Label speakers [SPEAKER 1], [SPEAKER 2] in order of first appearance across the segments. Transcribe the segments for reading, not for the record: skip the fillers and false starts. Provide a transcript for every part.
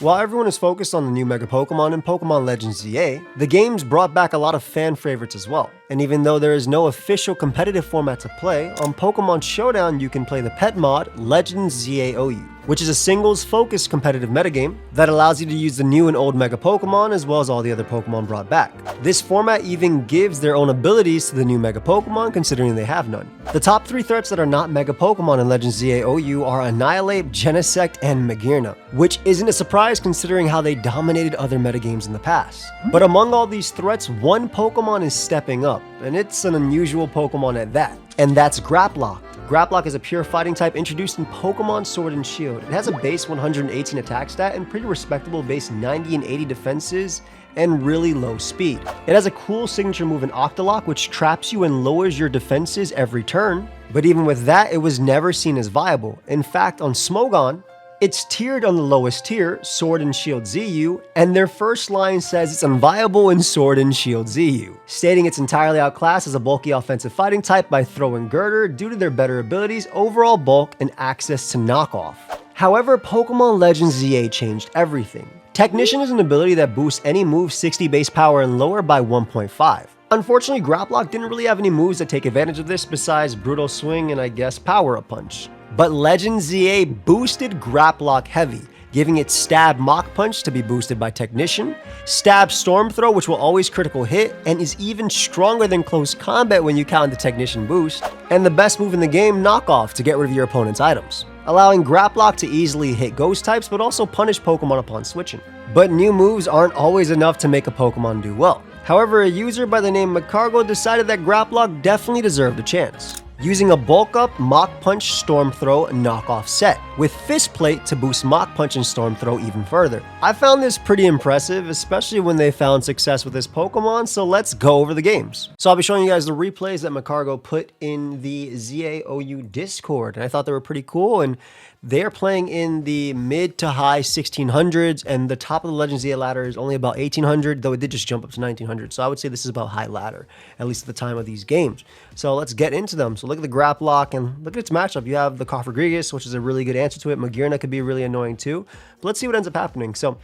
[SPEAKER 1] While everyone is focused on the new Mega Pokemon in Pokemon Legends ZA, the game's brought back a lot of fan favorites as well. And even though there is no official competitive format to play, on Pokemon Showdown you can play the pet mod Legends ZAOU, which is a singles-focused competitive metagame that allows you to use the new and old Mega Pokemon as well as all the other Pokemon brought back. This format even gives their own abilities to the new Mega Pokemon, considering they have none. The top 3 threats that are not Mega Pokemon in Legends ZAOU are Annihilate, Genesect, and Magearna, which isn't a surprise considering how they dominated other metagames in the past. But among all these threats, one Pokemon is stepping up, and it's an unusual Pokemon at that, and that's Grapploct. Grapploct is a pure fighting type introduced in Pokemon Sword and Shield. It has a base 118 attack stat and pretty respectable base 90 and 80 defenses and really low speed. It has a cool signature move in Octolock, which traps you and lowers your defenses every turn. But even with that, it was never seen as viable. In fact, on Smogon, it's tiered on the lowest tier, Sword and Shield ZU, and their first line says it's unviable in Sword and Shield ZU, stating it's entirely outclassed as a bulky offensive fighting type by Throw and Girder due to their better abilities, overall bulk, and access to knockoff. However, Pokemon Legends ZA changed everything. Technician is an ability that boosts any move 60 base power and lower by 1.5. Unfortunately, Grapploct didn't really have any moves that take advantage of this besides Brutal Swing and I guess Power Up Punch. But Legends ZA boosted Grapploct heavy, giving it Stab Mach Punch to be boosted by Technician, Stab Storm Throw, which will always critical hit, and is even stronger than Close Combat when you count the Technician boost, and the best move in the game, Knockoff, to get rid of your opponent's items, allowing Grapploct to easily hit Ghost types but also punish Pokemon upon switching. But new moves aren't always enough to make a Pokemon do well. However, a user by the name Macargo decided that Grapploct definitely deserved a chance, using a Bulk Up, Mach Punch, Storm Throw, knockoff set, with Fist Plate to boost Mach Punch and Storm Throw even further. I found this pretty impressive, especially when they found success with this Pokemon, so let's go over the games. So I'll be showing you guys the replays that Macargo put in the ZAOU Discord, and I thought they were pretty cool, and they're playing in the mid to high 1600s, and the top of the Legends ZA ladder is only about 1800, though it did just jump up to 1900, so I would say this is about high ladder, at least at the time of these games. So let's get into them. So look at the Grapploct and look at its matchup. You have the Cofagrigus, which is a really good answer to it. Magearna could be really annoying too, but let's see what ends up happening. So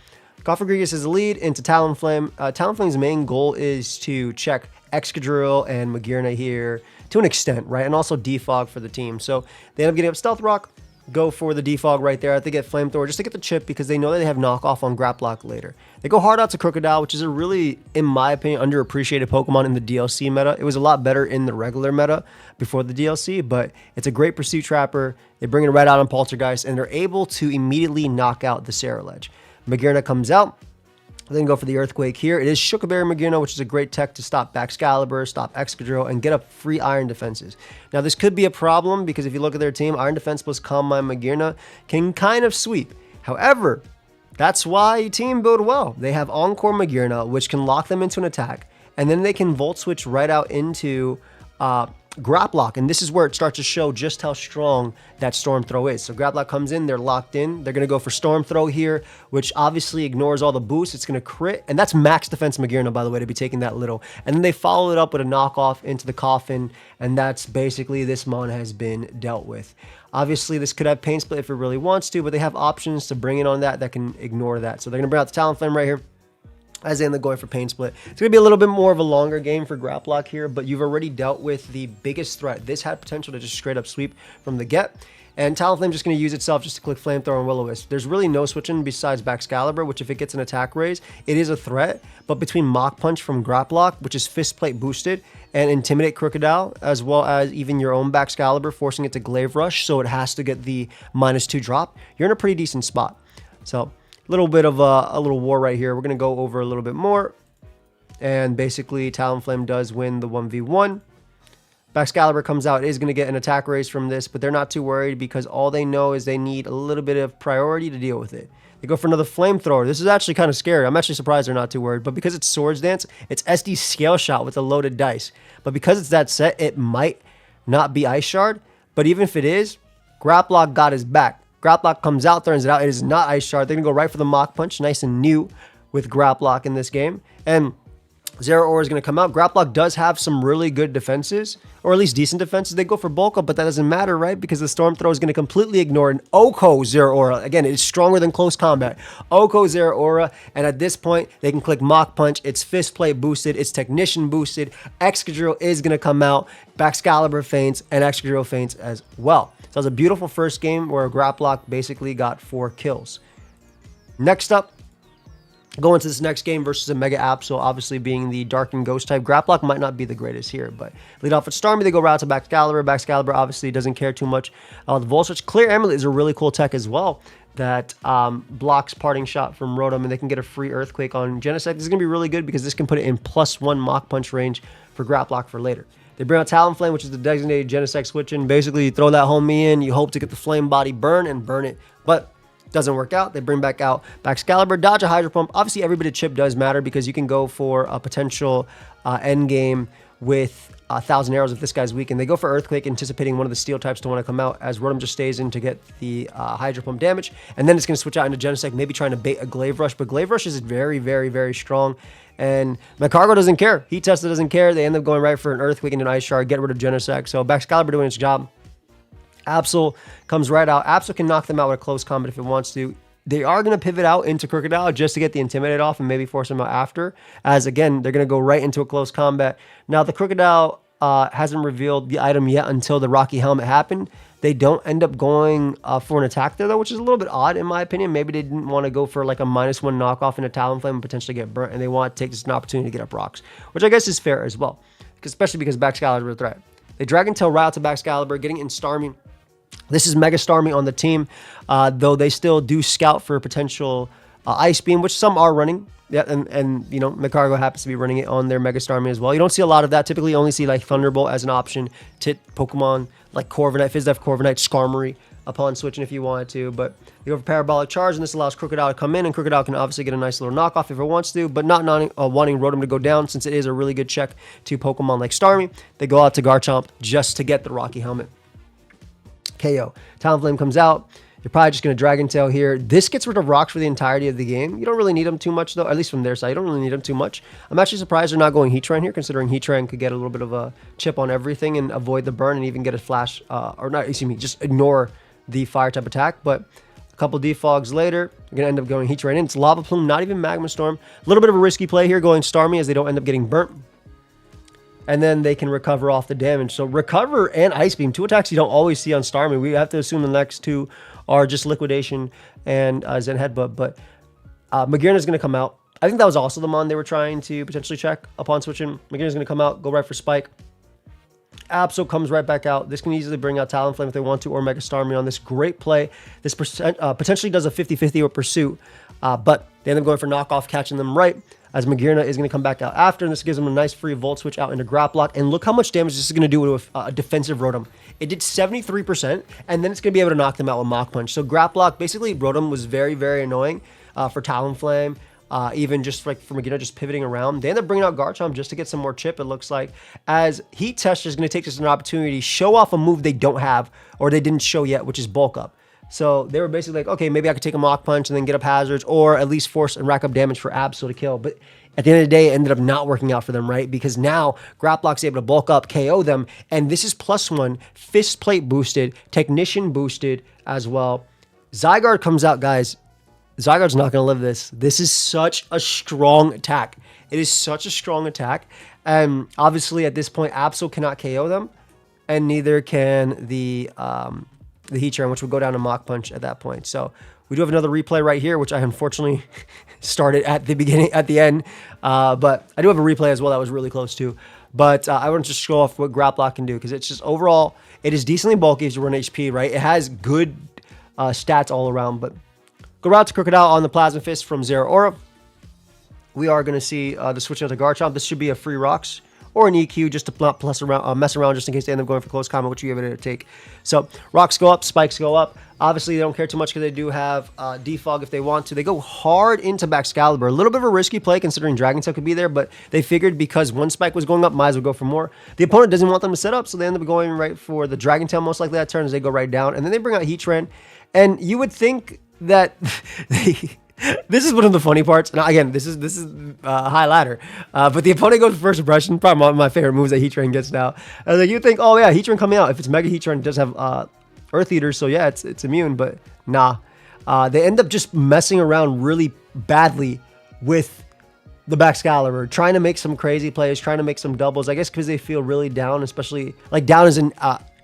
[SPEAKER 1] Cofagrigus is the lead into Talonflame. Talonflame's main goal is to check Excadrill and Magearna here to an extent, right? And also Defog for the team. So they end up getting up Stealth Rock, go for the Defog right there. I think get Flamethrower just to get the chip because they know that they have knockoff on Grapploct later. They go hard out to Crocodile, which is a really, in my opinion, underappreciated Pokemon in the DLC meta. It was a lot better in the regular meta before the DLC, but it's a great Pursuit Trapper. They bring it right out on Poltergeist, and they're able to immediately knock out the Ceruledge. Magearna comes out. Then go for the Earthquake here. It is Shukaberry Magearna, which is a great tech to stop Baxcalibur, stop Excadrill, and get up free Iron defenses. Now, this could be a problem because if you look at their team, Iron Defense plus Calm Mind Magearna can kind of sweep. However, that's why team build well. They have Encore Magearna, which can lock them into an attack, and then they can Volt Switch right out into Grapploct, and this is where it starts to show just how strong that Storm Throw is. So Grapploct comes in, they're locked in, they're going to go for Storm Throw here, which obviously ignores all the boosts. It's going to crit, and that's max defense Magearna, by the way, to be taking that little. And then they follow it up with a knockoff into the Coffin, and that's basically this mon has been dealt with. Obviously, this could have Pain Split if it really wants to, but they have options to bring in on that can ignore that. So they're going to bring out the Talonflame right here, as they end up going for Pain Split. It's going to be a little bit more of a longer game for Grapploct here, but you've already dealt with the biggest threat. This had potential to just straight up sweep from the get, and Talonflame just going to use itself just to click Flamethrower and Will-O-Wisp. There's really no switching besides Baxcalibur, which if it gets an attack raise, it is a threat, but between Mach Punch from Grapploct, which is Fist Plate boosted, and Intimidate Crocodile, as well as even your own Baxcalibur, forcing it to Glaive Rush, so it has to get the -2 drop, you're in a pretty decent spot. So little bit of a little war right here. We're going to go over a little bit more. And basically, Talonflame does win the 1v1. Baxcalibur comes out. It is going to get an attack raise from this, but they're not too worried because all they know is they need a little bit of priority to deal with it. They go for another Flamethrower. This is actually kind of scary. I'm actually surprised they're not too worried. But because it's Swords Dance, it's SD Scale Shot with a loaded dice. But because it's that set, it might not be Ice Shard. But even if it is, Grapploct got his back. Grapploct comes out, turns it out. It is not Ice Shard. They're going to go right for the Mach Punch. Nice and new with Grapploct in this game. And Zero Aura is going to come out. Grapploct does have some really good defenses, or at least decent defenses. They go for bulk up, but that doesn't matter, right? Because the Storm Throw is going to completely ignore an Oko Zero Aura. Again, it is stronger than close combat. Oko Zero Aura, and at this point, they can click Mach Punch. It's Fist Plate boosted. It's Technician boosted. Excadrill is going to come out. Baxcalibur feints, and Excadrill feints as well. So it was a beautiful first game where Grapploct basically got 4 kills. Next up, go into this next game versus a Mega Absol, obviously being the Dark and Ghost type. Grapploct might not be the greatest here, but lead off with Starmie. They go right to Baxcalibur. Baxcalibur obviously doesn't care too much about the Volt Switch. Clear Amulet is a really cool tech as well that blocks Parting Shot from Rotom, and they can get a free Earthquake on Genesect. This is going to be really good because this can put it in +1 Mach Punch range for Grapploct for later. They bring out Talonflame, which is the designated Genesect switch in. Basically, you throw that homie in, you hope to get the Flame Body burn and burn it, but doesn't work out. They bring back out Baxcalibur, dodge a Hydro Pump. Obviously, every bit of chip does matter because you can go for a potential end game with 1,000 arrows if this guy's weak. And they go for Earthquake, anticipating one of the Steel types to want to come out, as Rotom just stays in to get the Hydro Pump damage. And then it's going to switch out into Genesect, maybe trying to bait a Glaive Rush. But Glaive Rush is very, very, very strong. And Magcargo doesn't care. Heat Tester doesn't care. They end up going right for an Earthquake and an Ice Shard, get rid of Genesect. So Baxcalibur doing its job. Absol comes right out. Absol can knock them out with a close combat if it wants to. They are going to pivot out into Crocodile just to get the Intimidate off and maybe force them out after. As again, they're going to go right into a close combat. Now, the Crocodile hasn't revealed the item yet until the Rocky Helmet happened. They don't end up going for an attack there, though, which is a little bit odd in my opinion. Maybe they didn't want to go for like a -1 knockoff in a Talonflame and potentially get burnt, and they want to take this as an opportunity to get up rocks, which I guess is fair as well, especially because Baxcalibur is a threat. They Dragon Tail right out to Baxcalibur, getting in Starmie. This is Mega Starmie on the team, though they still do scout for potential Ice Beam, which some are running. Yeah, and you know, Magcargo happens to be running it on their Mega Starmie as well. You don't see a lot of that. Typically, you only see like Thunderbolt as an option to Pokemon like Corviknight, Fizdef, Corviknight, Skarmory upon switching if you wanted to. But you go for Parabolic Charge, and this allows Crocodile to come in, and Crocodile can obviously get a nice little knockoff if it wants to, but not wanting Rotom to go down since it is a really good check to Pokemon like Starmie. They go out to Garchomp just to get the Rocky Helmet. KO. Talonflame comes out. You're probably just going to Dragon Tail here. This gets rid of rocks for the entirety of the game. You don't really need them too much, though, at least from their side. You don't really need them too much. I'm actually surprised they're not going Heatran here, considering Heatran could get a little bit of a chip on everything and avoid the burn and even get a flash, or not, excuse me, just ignore the fire type attack. But a couple defogs later, you're going to end up going Heatran in. It's Lava Plume, not even Magma Storm. A little bit of a risky play here going Starmie as they don't end up getting burnt. And then they can recover off the damage. So Recover and Ice Beam, 2 attacks you don't always see on Starmie. We have to assume the next 2 are just Liquidation and Zen Headbutt. But Magearna is going to come out. I think that was also the mon they were trying to potentially check upon switching. Magearna is going to come out, go right for Spike. Absol comes right back out. This can easily bring out Talonflame if they want to, or Mega Starmie on this. Great play. This potentially does a 50-50 with Pursuit, but they end up going for knockoff, catching them right, as Magearna is going to come back out after, and this gives them a nice free Volt Switch out into Grapploct. And look how much damage this is going to do with a defensive Rotom. It did 73%, and then it's going to be able to knock them out with Mach Punch. So Grapploct, basically, Rotom was very, very annoying for Talonflame, even just like for Magearna just pivoting around. They end up bringing out Garchomp just to get some more chip, it looks like, as Heat Tester is going to take this as an opportunity to show off a move they don't have, or they didn't show yet, which is Bulk Up. So they were basically like, okay, maybe I could take a Mach Punch and then get up hazards, or at least force and rack up damage for Absol to kill. But at the end of the day, it ended up not working out for them, right? Because now Grapploct's able to bulk up, KO them, and this is +1, Fist Plate boosted, Technician boosted as well. Zygarde comes out, guys. Zygarde's not going to live this. This is such a strong attack. It is such a strong attack. And obviously, at this point, Absol cannot KO them, and neither can the Heatran, which would go down to Mach Punch at that point. So we do have another replay right here, which I unfortunately started at the beginning, at the end. But I do have a replay as well that was really close too. But I want to just show off what Grapploct can do, because it's just overall, it is decently bulky if you run HP, right? It has good stats all around. But go out to Crocodile on the Plasma Fist from Zero Aura. We are going to see the switch out to Garchomp. This should be a free Rocks or an EQ just to not mess around just in case they end up going for close combat, which you give it a take. So Rocks go up, Spikes go up. Obviously, they don't care too much because they do have Defog if they want to. They go hard into Baxcalibur. A little bit of a risky play considering Dragon Tail could be there, but they figured because one Spike was going up, might as well go for more. The opponent doesn't want them to set up, so they end up going right for the Dragon Tail most likely that turn as they go right down. And then they bring out Heatran. And you would think that This is one of the funny parts. Now, again, this is high ladder, but the opponent goes for first impression. Probably one of my favorite moves that Heatran gets now. Like you think, oh yeah, Heatran coming out. If it's Mega Heatran, it does have Earth Eater, so yeah, it's immune. But nah, they end up just messing around really badly with the Baxcalibur, trying to make some crazy plays, trying to make some doubles. I guess because they feel really down, especially like down is in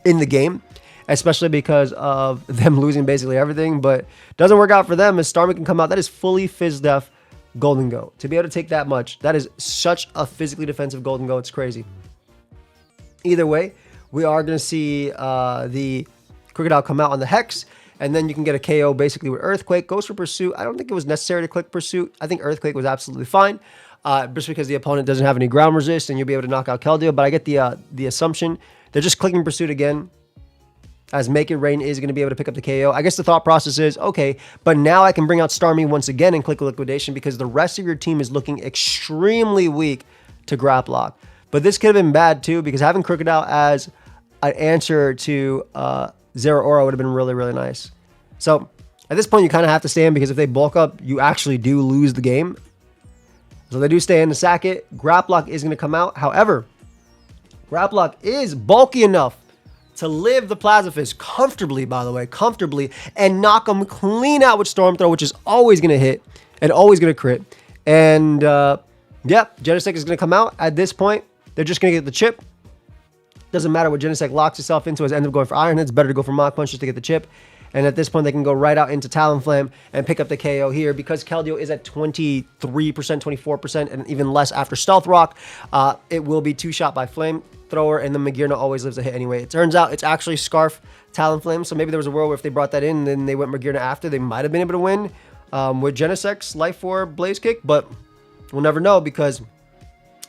[SPEAKER 1] the game. Especially because of them losing basically everything, but doesn't work out for them as Starmie can come out. That is fully Fizz Def Golden Go. To be able to take that much, that is such a physically defensive Golden Go. It's crazy. Either way, we are going to see the Crocodile come out on the Hex, and then you can get a KO basically with Earthquake. Goes for Pursuit. I don't think it was necessary to click Pursuit. I think Earthquake was absolutely fine, just because the opponent doesn't have any ground resist, and you'll be able to knock out Keldeo. But I get the assumption they're just clicking Pursuit again, as Make It Rain is going to be able to pick up the KO. I guess the thought process is, okay, but now I can bring out Starmie once again and click Liquidation because the rest of your team is looking extremely weak to Grapploct. But this could have been bad too because having Crocodile as an answer to Zeraora would have been really, really nice. So at this point, you kind of have to stay in because if they bulk up, you actually do lose the game. So they do stay in to sack it. Grapploct is going to come out. However, Grapploct is bulky enough to live the Plasma Fist comfortably, by the way, comfortably, and knock them clean out with Storm Throw, which is always going to hit and always going to crit. And, yeah, Genesect is going to come out. At this point, they're just going to get the chip. Doesn't matter what Genesect locks itself into as end up going for Iron Head. It's better to go for Mach Punch just to get the chip. And at this point, they can go right out into Talonflame and pick up the KO here because Keldeo is at 23%, 24%, and even less after Stealth Rock. It will be two-shot by Flame Thrower, and the Magearna always lives a hit anyway. It turns out it's actually Scarf Talonflame, so maybe there was a world where if they brought that in, then they went Magearna after, they might have been able to win with Genesect's Life Orb Blaze Kick, but we'll never know because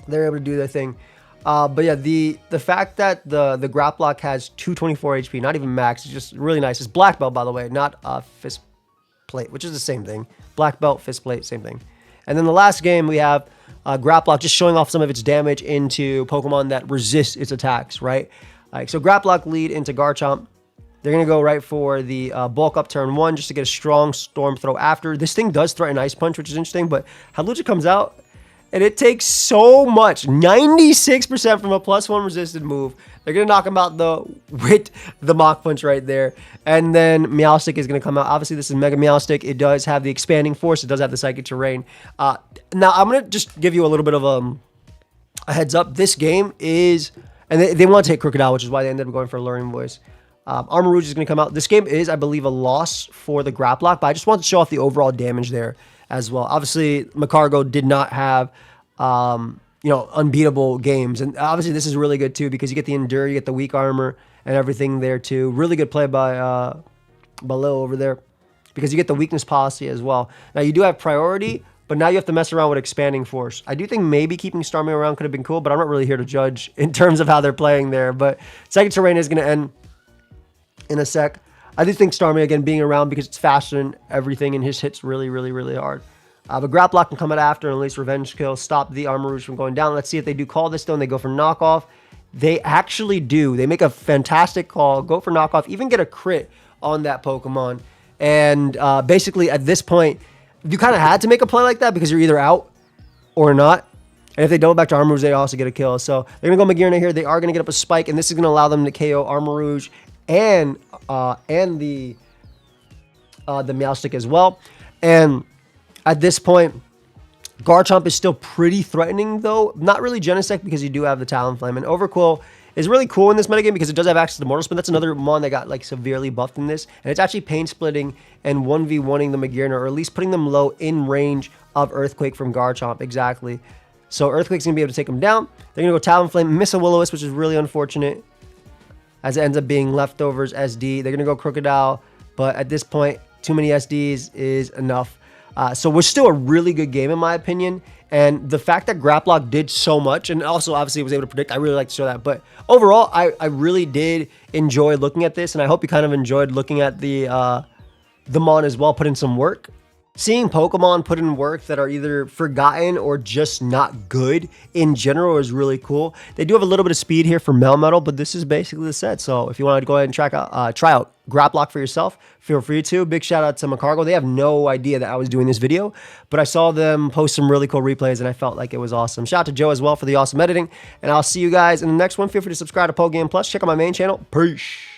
[SPEAKER 1] they're able to do their thing. But yeah, the fact that the Grapploct has 224 HP, not even max, is just really nice. It's Black Belt, by the way, not Fist Plate, which is the same thing. Black Belt, Fist Plate, same thing. And then the last game, we have Grapploct just showing off some of its damage into Pokemon that resist its attacks, right? So Grapploct lead into Garchomp. They're going to go right for the bulk up turn 1 just to get a strong Storm Throw after. This thing does threaten Ice Punch, which is interesting, but Hawlucha comes out, and it takes so much, 96% from a +1 resisted move. They're going to knock him out with the Mach Punch right there. And then Meowstic is going to come out. Obviously, this is Mega Meowstic. It does have the Expanding Force. It does have the Psychic Terrain. Now, I'm going to just give you a little bit of a heads up. This game is... And they want to take Crocodile, which is why they ended up going for Alluring Voice. Armor Rouge is going to come out. This game is, I believe, a loss for the Grapploct, but I just want to show off the overall damage there as well. Obviously, Macargo did not have... unbeatable games. And obviously this is really good too because you get the Endure, you get the weak armor and everything there too. Really good play by Lil over there because you get the weakness policy as well. Now you do have priority, but now you have to mess around with Expanding Force. I do think maybe keeping Starmie around could have been cool, but I'm not really here to judge in terms of how they're playing there. But Second Terrain is going to end in a sec. I do think Starmie, again, being around because it's faster and everything and his hits really, really, really hard. But Grapploct can come out after and at least Revenge Kill, stop the Armor Rouge from going down. Let's see if they do call this though and they go for knockoff. They actually do. They make a fantastic call, go for knockoff, even get a crit on that Pokemon. And basically at this point, you kind of had to make a play like that because you're either out or not. And if they double back to Armor Rouge, they also get a kill. So they're going to go Magearna here. They are going to get up a Spike, and this is going to allow them to KO Armor Rouge and the Meowstic as well. And at this point, Garchomp is still pretty threatening, though. Not really Genesect because you do have the Talonflame. And Overqwil is really cool in this metagame because it does have access to Mortal Spin. That's another mon that got like severely buffed in this. And it's actually pain splitting and 1v1ing the Magearna, or at least putting them low in range of Earthquake from Garchomp. Exactly. So Earthquake's going to be able to take them down. They're going to go Talonflame, miss a Will-O-Wisp, which is really unfortunate, as it ends up being Leftovers SD. They're going to go Crocodile, but at this point, too many SDs is enough. So we're still a really good game, in my opinion. And the fact that Grapploct did so much, and also obviously was able to predict, I really like to show that. But overall, I really did enjoy looking at this, and I hope you kind of enjoyed looking at the Mon as well, put in some work. Seeing Pokemon put in work that are either forgotten or just not good in general is really cool. They do have a little bit of speed here for Melmetal, but this is basically the set. So if you want to go ahead and try out Grapploct for yourself, feel free to. Big shout out to Macargo. They have no idea that I was doing this video, but I saw them post some really cool replays and I felt like it was awesome. Shout out to Joe as well for the awesome editing, and I'll see you guys in the next one. Feel free to subscribe to Pokeaim Plus. Check out my main channel. Peace.